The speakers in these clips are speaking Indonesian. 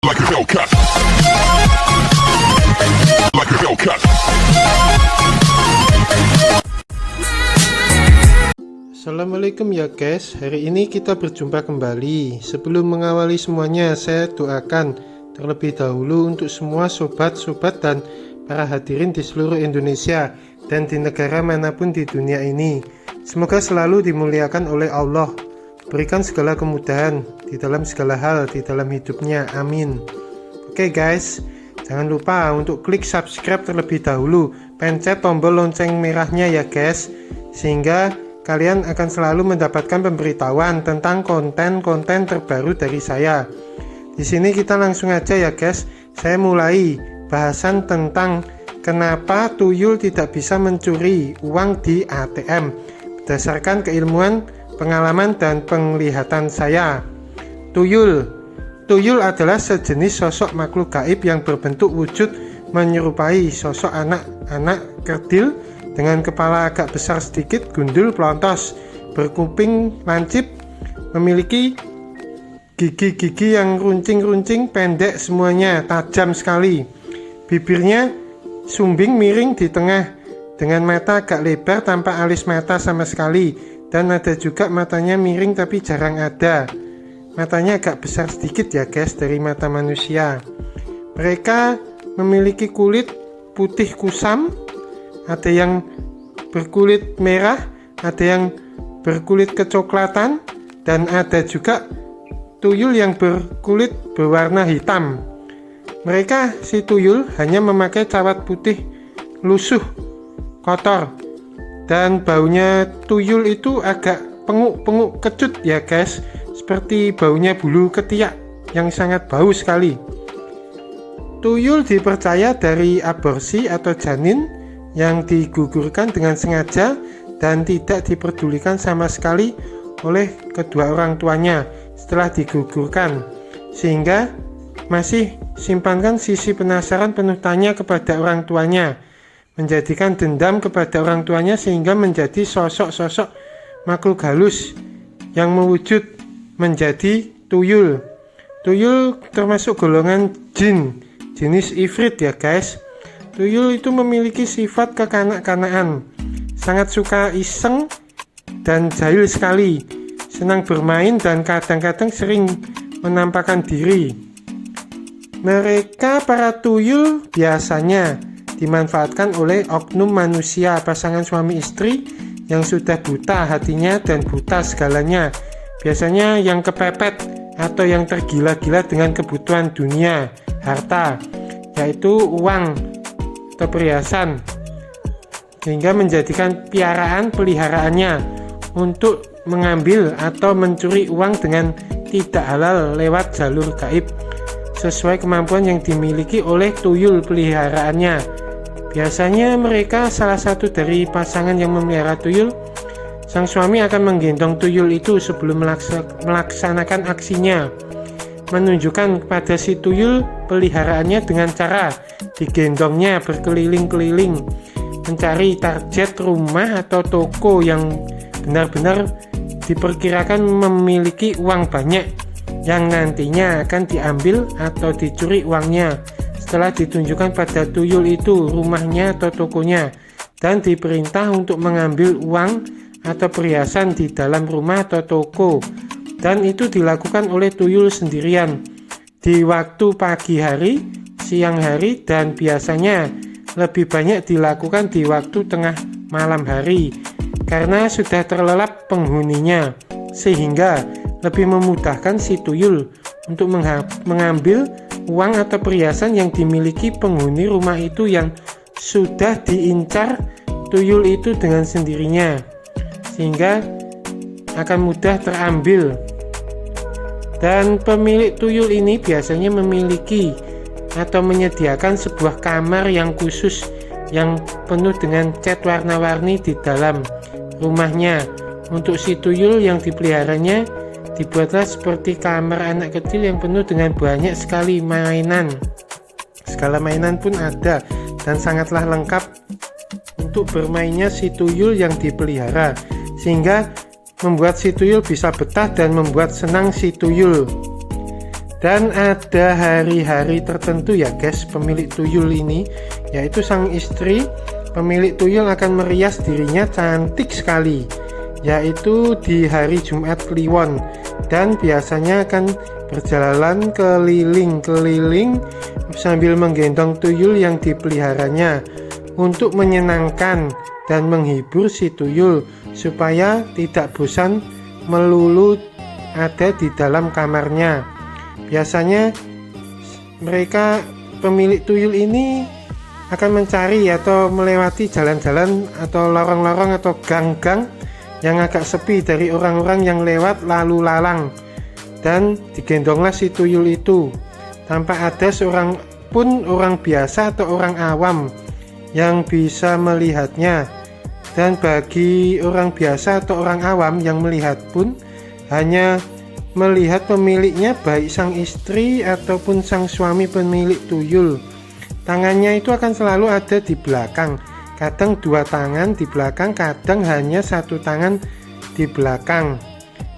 Like a Hellcat. Like a Hellcat. Assalamualaikum ya guys, hari ini kita berjumpa kembali. Sebelum mengawali semuanya, saya doakan terlebih dahulu untuk semua sobat-sobat dan para hadirin di seluruh Indonesia dan di negara manapun di dunia ini. Semoga selalu dimuliakan oleh Allah, berikan segala kemudahan di dalam segala hal di dalam hidupnya, amin. Oke guys, jangan lupa untuk klik subscribe terlebih dahulu, pencet tombol lonceng merahnya ya guys, sehingga kalian akan selalu mendapatkan pemberitahuan tentang konten-konten terbaru dari saya. Di sini kita langsung aja ya guys, saya mulai bahasan tentang kenapa tuyul tidak bisa mencuri uang di ATM berdasarkan keilmuan, pengalaman dan penglihatan saya. Tuyul adalah sejenis sosok makhluk gaib yang berbentuk wujud menyerupai sosok anak-anak kerdil dengan kepala agak besar sedikit, gundul, pelontos, berkuping lancip, memiliki gigi-gigi yang runcing-runcing, pendek semuanya, tajam sekali. Bibirnya sumbing miring di tengah dengan mata agak lebar tanpa alis mata sama sekali, dan ada juga matanya miring tapi jarang ada. Matanya agak besar sedikit ya guys dari mata manusia. Mereka memiliki kulit putih kusam, ada yang berkulit merah, ada yang berkulit kecoklatan, dan ada juga tuyul yang berkulit berwarna hitam. Mereka si tuyul hanya memakai cawat putih lusuh, kotor, dan baunya tuyul itu agak penguk-penguk kecut ya guys, seperti baunya bulu ketiak yang sangat bau sekali. Tuyul dipercaya dari aborsi atau janin yang digugurkan dengan sengaja dan tidak diperdulikan sama sekali oleh kedua orang tuanya setelah digugurkan, sehingga masih simpankan sisi penasaran penuh tanya kepada orang tuanya, menjadikan dendam kepada orang tuanya sehingga menjadi sosok-sosok makhluk halus yang mewujud menjadi tuyul. Tuyul termasuk golongan jin, jenis ifrit ya guys. Tuyul itu memiliki sifat kekanak-kanakan, sangat suka iseng dan jahil sekali, senang bermain dan kadang-kadang sering menampakkan diri. Mereka para tuyul biasanya dimanfaatkan oleh oknum manusia, pasangan suami istri yang sudah buta hatinya dan buta segalanya, biasanya yang kepepet atau yang tergila-gila dengan kebutuhan dunia, harta, yaitu uang atau perhiasan, sehingga menjadikan piaraan peliharaannya untuk mengambil atau mencuri uang dengan tidak halal lewat jalur gaib sesuai kemampuan yang dimiliki oleh tuyul peliharaannya. Biasanya mereka salah satu dari pasangan yang memelihara tuyul. Sang suami akan menggendong tuyul itu sebelum melaksanakan aksinya, menunjukkan kepada si tuyul peliharaannya dengan cara digendongnya berkeliling-keliling mencari target rumah atau toko yang benar-benar diperkirakan memiliki uang banyak yang nantinya akan diambil atau dicuri uangnya setelah ditunjukkan pada tuyul itu rumahnya atau tokonya, dan diperintah untuk mengambil uang atau perhiasan di dalam rumah atau toko, dan itu dilakukan oleh tuyul sendirian di waktu pagi hari, siang hari, dan biasanya lebih banyak dilakukan di waktu tengah malam hari karena sudah terlelap penghuninya, sehingga lebih memudahkan si tuyul untuk mengambil uang atau perhiasan yang dimiliki penghuni rumah itu yang sudah diincar tuyul itu dengan sendirinya, sehingga akan mudah terambil. Dan pemilik tuyul ini biasanya memiliki atau menyediakan sebuah kamar yang khusus yang penuh dengan cat warna-warni di dalam rumahnya. Untuk si tuyul yang dipeliharanya dibuatlah seperti kamar anak kecil yang penuh dengan banyak sekali mainan. Segala mainan pun ada dan sangatlah lengkap untuk bermainnya si tuyul yang dipelihara, sehingga membuat si tuyul bisa betah dan membuat senang si tuyul. Dan ada hari-hari tertentu ya guys, pemilik tuyul ini, yaitu sang istri pemilik tuyul akan merias dirinya cantik sekali, yaitu di hari Jumat Kliwon, dan biasanya akan berjalan keliling-keliling sambil menggendong tuyul yang dipeliharanya untuk menyenangkan dan menghibur si tuyul supaya tidak bosan melulu ada di dalam kamarnya. Biasanya mereka pemilik tuyul ini akan mencari atau melewati jalan-jalan atau lorong-lorong atau gang-gang yang agak sepi dari orang-orang yang lewat lalu lalang, dan digendonglah si tuyul itu tanpa ada seorang pun orang biasa atau orang awam yang bisa melihatnya. Dan bagi orang biasa atau orang awam yang melihat pun hanya melihat pemiliknya, baik sang istri ataupun sang suami pemilik tuyul. Tangannya itu akan selalu ada di belakang, kadang 2 tangan di belakang, kadang hanya 1 tangan di belakang.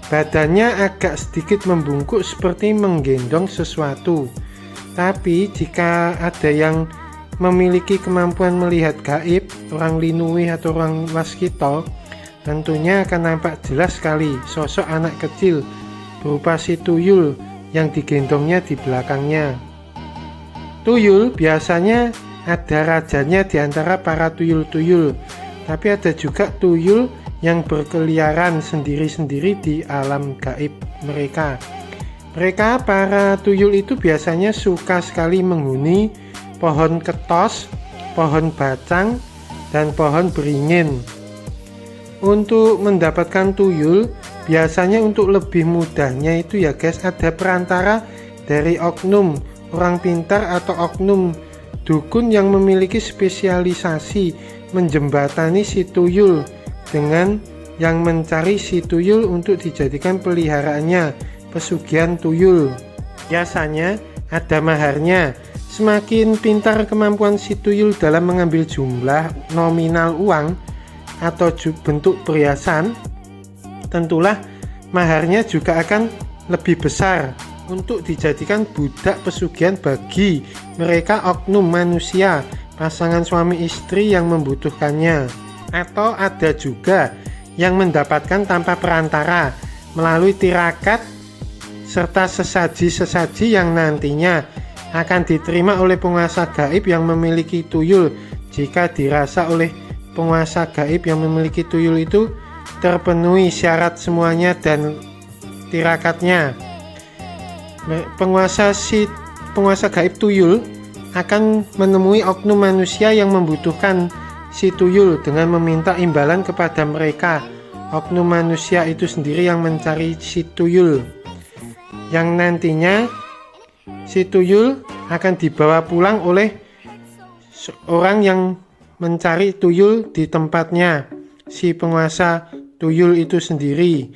Badannya agak sedikit membungkuk seperti menggendong sesuatu. Tapi jika ada yang memiliki kemampuan melihat gaib, orang linui atau orang waskito, tentunya akan nampak jelas sekali sosok anak kecil berupa si tuyul yang digendongnya di belakangnya. Tuyul biasanya ada rajanya di antara para tuyul-tuyul, tapi ada juga tuyul yang berkeliaran sendiri-sendiri di alam gaib mereka. Mereka para tuyul itu biasanya suka sekali menghuni pohon ketos, pohon bacang, dan pohon beringin. Untuk mendapatkan tuyul, biasanya untuk lebih mudahnya itu ya guys, ada perantara dari oknum orang pintar atau oknum dukun yang memiliki spesialisasi menjembatani si tuyul dengan yang mencari si tuyul untuk dijadikan peliharaannya, pesugihan tuyul. Biasanya ada maharnya. Semakin pintar kemampuan si tuyul dalam mengambil jumlah nominal uang atau bentuk perhiasan, tentulah maharnya juga akan lebih besar untuk dijadikan budak pesugihan bagi mereka oknum manusia, pasangan suami istri yang membutuhkannya. Atau ada juga yang mendapatkan tanpa perantara melalui tirakat serta sesaji-sesaji yang nantinya akan diterima oleh penguasa gaib yang memiliki tuyul. Jika dirasa oleh penguasa gaib yang memiliki tuyul itu terpenuhi syarat semuanya dan tirakatnya, penguasa gaib tuyul akan menemui oknum manusia yang membutuhkan si tuyul dengan meminta imbalan kepada mereka. Oknum manusia itu sendiri yang mencari si tuyul, yang nantinya si tuyul akan dibawa pulang oleh orang yang mencari tuyul di tempatnya, si penguasa tuyul itu sendiri.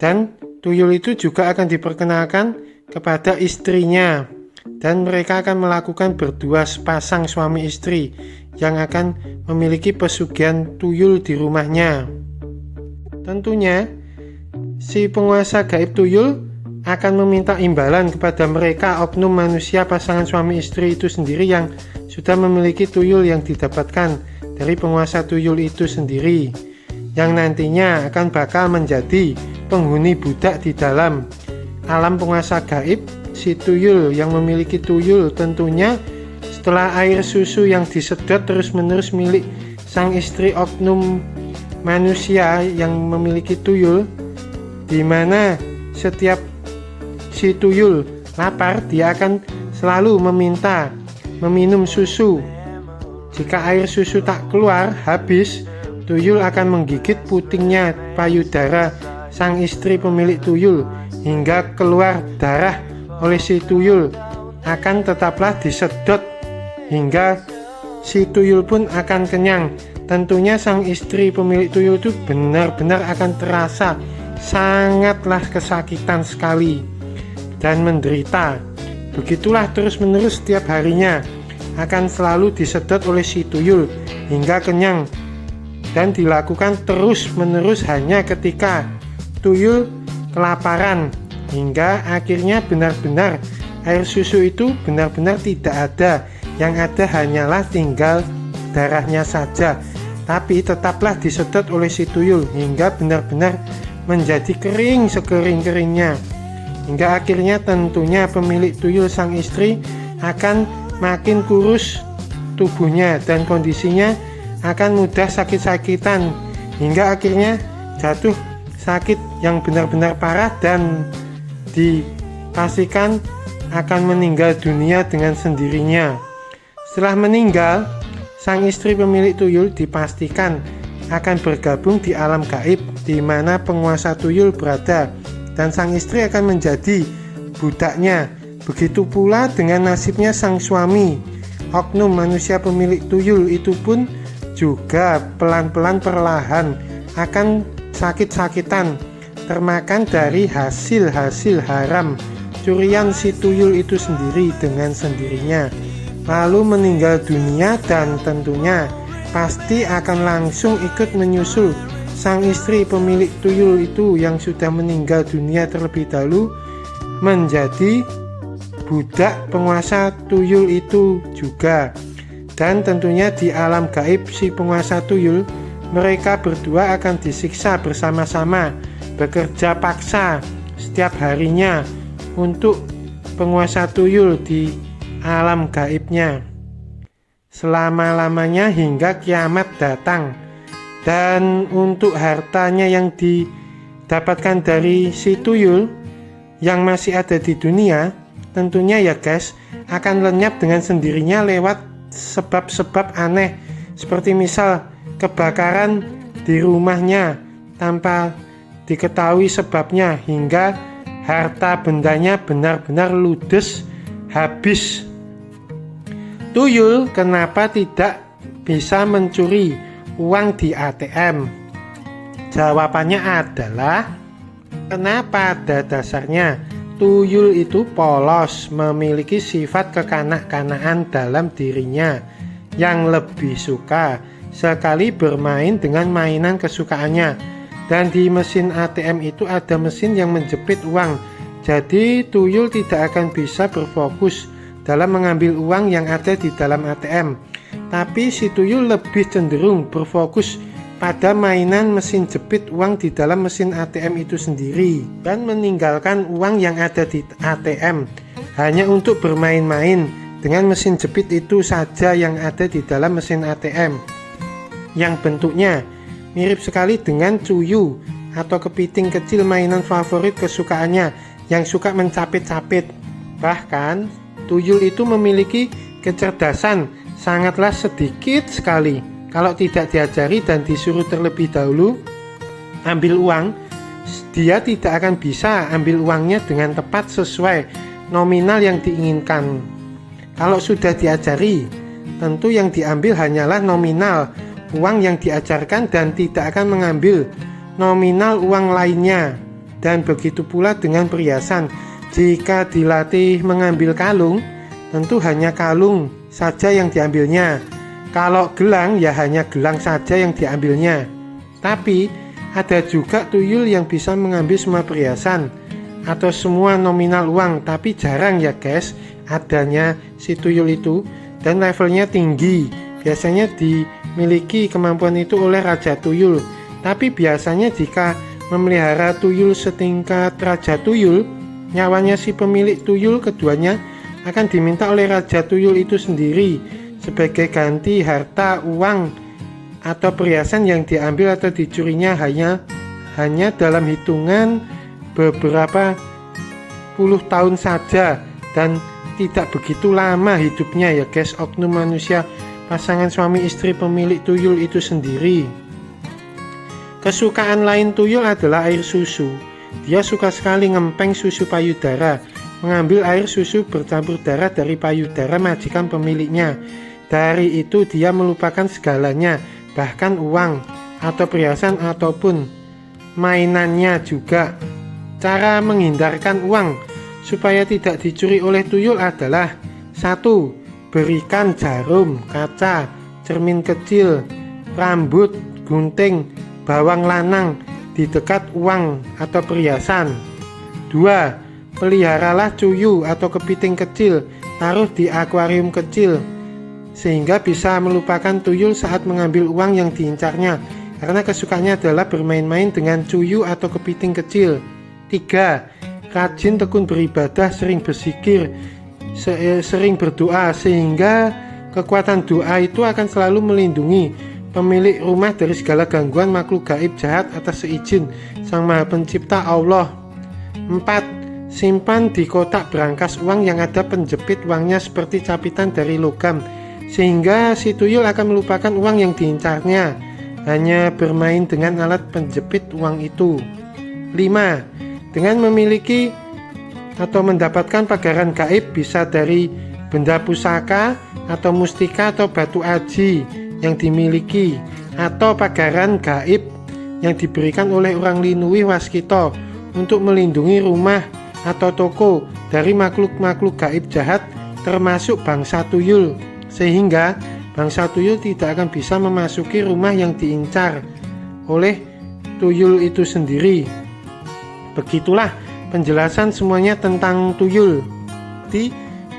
Dan tuyul itu juga akan diperkenalkan kepada istrinya, dan mereka akan melakukan berdua sepasang suami istri yang akan memiliki pesugihan tuyul di rumahnya. Tentunya si penguasa gaib tuyul akan meminta imbalan kepada mereka oknum manusia pasangan suami istri itu sendiri yang sudah memiliki tuyul yang didapatkan dari penguasa tuyul itu sendiri, yang nantinya akan bakal menjadi penghuni budak di dalam alam penguasa gaib. Si tuyul yang memiliki tuyul tentunya setelah air susu yang disedot terus-menerus milik sang istri oknum manusia yang memiliki tuyul, di mana setiap si tuyul lapar, dia akan selalu meminta meminum susu. Jika air susu tak keluar habis, tuyul akan menggigit putingnya payudara sang istri pemilik tuyul hingga keluar darah oleh si tuyul, akan tetaplah disedot hingga si tuyul pun akan kenyang. Tentunya sang istri pemilik tuyul itu benar-benar akan terasa sangatlah kesakitan sekali dan menderita. Begitulah terus-menerus setiap harinya akan selalu disedot oleh si tuyul hingga kenyang, dan dilakukan terus-menerus hanya ketika tuyul kelaparan hingga akhirnya benar-benar air susu itu benar-benar tidak ada. Yang ada hanyalah tinggal darahnya saja, tapi tetaplah disedot oleh si tuyul hingga benar-benar menjadi kering sekering-keringnya. Hingga akhirnya tentunya pemilik tuyul sang istri akan makin kurus tubuhnya dan kondisinya akan mudah sakit-sakitan, hingga akhirnya jatuh sakit yang benar-benar parah dan dipastikan akan meninggal dunia dengan sendirinya. Setelah meninggal, sang istri pemilik tuyul dipastikan akan bergabung di alam gaib di mana penguasa tuyul berada, dan sang istri akan menjadi budaknya. Begitu pula dengan nasibnya sang suami. Oknum manusia pemilik tuyul itu pun juga pelan-pelan perlahan akan sakit-sakitan, termakan dari hasil-hasil haram curian si tuyul itu sendiri dengan sendirinya, lalu meninggal dunia, dan tentunya pasti akan langsung ikut menyusul sang istri pemilik tuyul itu yang sudah meninggal dunia terlebih dahulu menjadi budak penguasa tuyul itu juga. Dan tentunya di alam gaib si penguasa tuyul, mereka berdua akan disiksa bersama-sama, bekerja paksa setiap harinya untuk penguasa tuyul di alam gaibnya selama-lamanya hingga kiamat datang. Dan untuk hartanya yang didapatkan dari si tuyul yang masih ada di dunia, tentunya ya guys, akan lenyap dengan sendirinya lewat sebab-sebab aneh, seperti misal kebakaran di rumahnya tanpa diketahui sebabnya, hingga harta bendanya benar-benar ludes habis. Tuyul kenapa tidak bisa mencuri uang di ATM? Jawabannya adalah karena pada dasarnya tuyul itu polos, memiliki sifat kekanak-kanakan dalam dirinya yang lebih suka sekali bermain dengan mainan kesukaannya. Dan di mesin ATM itu ada mesin yang menjepit uang, jadi tuyul tidak akan bisa berfokus dalam mengambil uang yang ada di dalam ATM. Tapi si tuyul lebih cenderung berfokus pada mainan mesin jepit uang di dalam mesin ATM itu sendiri, dan meninggalkan uang yang ada di ATM hanya untuk bermain-main dengan mesin jepit itu saja yang ada di dalam mesin ATM, yang bentuknya mirip sekali dengan cuyu atau kepiting kecil, mainan favorit kesukaannya yang suka mencapit-capit. Bahkan tuyul itu memiliki kecerdasan sangatlah sedikit sekali. Kalau tidak diajari dan disuruh terlebih dahulu ambil uang, dia tidak akan bisa ambil uangnya dengan tepat sesuai nominal yang diinginkan. Kalau sudah diajari, tentu yang diambil hanyalah nominal uang yang diajarkan dan tidak akan mengambil nominal uang lainnya. Dan begitu pula dengan perhiasan. Jika dilatih mengambil kalung, tentu hanya kalung saja yang diambilnya. Kalau gelang, ya hanya gelang saja yang diambilnya. Tapi ada juga tuyul yang bisa mengambil semua perhiasan atau semua nominal uang, tapi jarang ya guys adanya si tuyul itu, dan levelnya tinggi. Biasanya dimiliki kemampuan itu oleh raja tuyul. Tapi biasanya jika memelihara tuyul setingkat raja tuyul, nyawanya si pemilik tuyul keduanya akan diminta oleh raja tuyul itu sendiri sebagai ganti harta, uang, atau perhiasan yang diambil atau dicurinya hanya dalam hitungan beberapa puluh tahun saja, dan tidak begitu lama hidupnya ya guys oknum manusia pasangan suami istri pemilik tuyul itu sendiri. Kesukaan lain tuyul adalah air susu. Dia suka sekali ngempeng susu payudara, mengambil air susu bercampur darah dari payudara majikan pemiliknya. Dari itu dia melupakan segalanya, bahkan uang atau perhiasan ataupun mainannya juga. Cara menghindarkan uang supaya tidak dicuri oleh tuyul adalah: 1. Berikan jarum, kaca, cermin kecil, rambut, gunting, bawang lanang di dekat uang atau perhiasan. 2. Peliharalah cuyu atau kepiting kecil, taruh di akuarium kecil sehingga bisa melupakan tuyul saat mengambil uang yang diincarnya, karena kesukaannya adalah bermain-main dengan cuyu atau kepiting kecil. 3. Rajin tekun beribadah, sering berzikir, sering berdoa, sehingga kekuatan doa itu akan selalu melindungi pemilik rumah dari segala gangguan makhluk gaib jahat atas seizin Sang Maha Pencipta Allah. 4. Simpan di kotak berangkas uang yang ada penjepit uangnya seperti capitan dari logam, sehingga si tuyul akan melupakan uang yang diincarnya, hanya bermain dengan alat penjepit uang itu. 5. Dengan memiliki atau mendapatkan pagaran gaib, bisa dari benda pusaka atau mustika atau batu aji yang dimiliki, atau pagaran gaib yang diberikan oleh orang Linuwih Waskita untuk melindungi rumah atau toko dari makhluk-makhluk gaib jahat termasuk bangsa tuyul, sehingga bangsa tuyul tidak akan bisa memasuki rumah yang diincar oleh tuyul itu sendiri. Begitulah penjelasan semuanya tentang tuyul.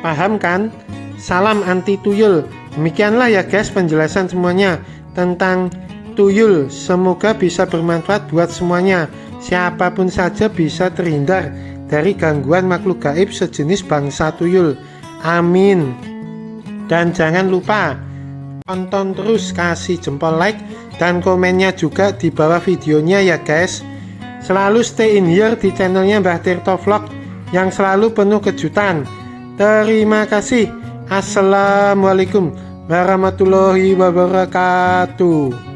Paham kan? Salam anti tuyul. Demikianlah ya guys penjelasan semuanya tentang tuyul. Semoga bisa bermanfaat buat semuanya. Siapapun saja bisa terhindar dari gangguan makhluk gaib sejenis bangsa tuyul. Amin. Dan jangan lupa tonton terus, kasih jempol like dan komennya juga di bawah videonya ya guys. Selalu stay in here di channelnya Mbah Tirto Vlog yang selalu penuh kejutan. Terima kasih. Assalamualaikum warahmatullahi wabarakatuh.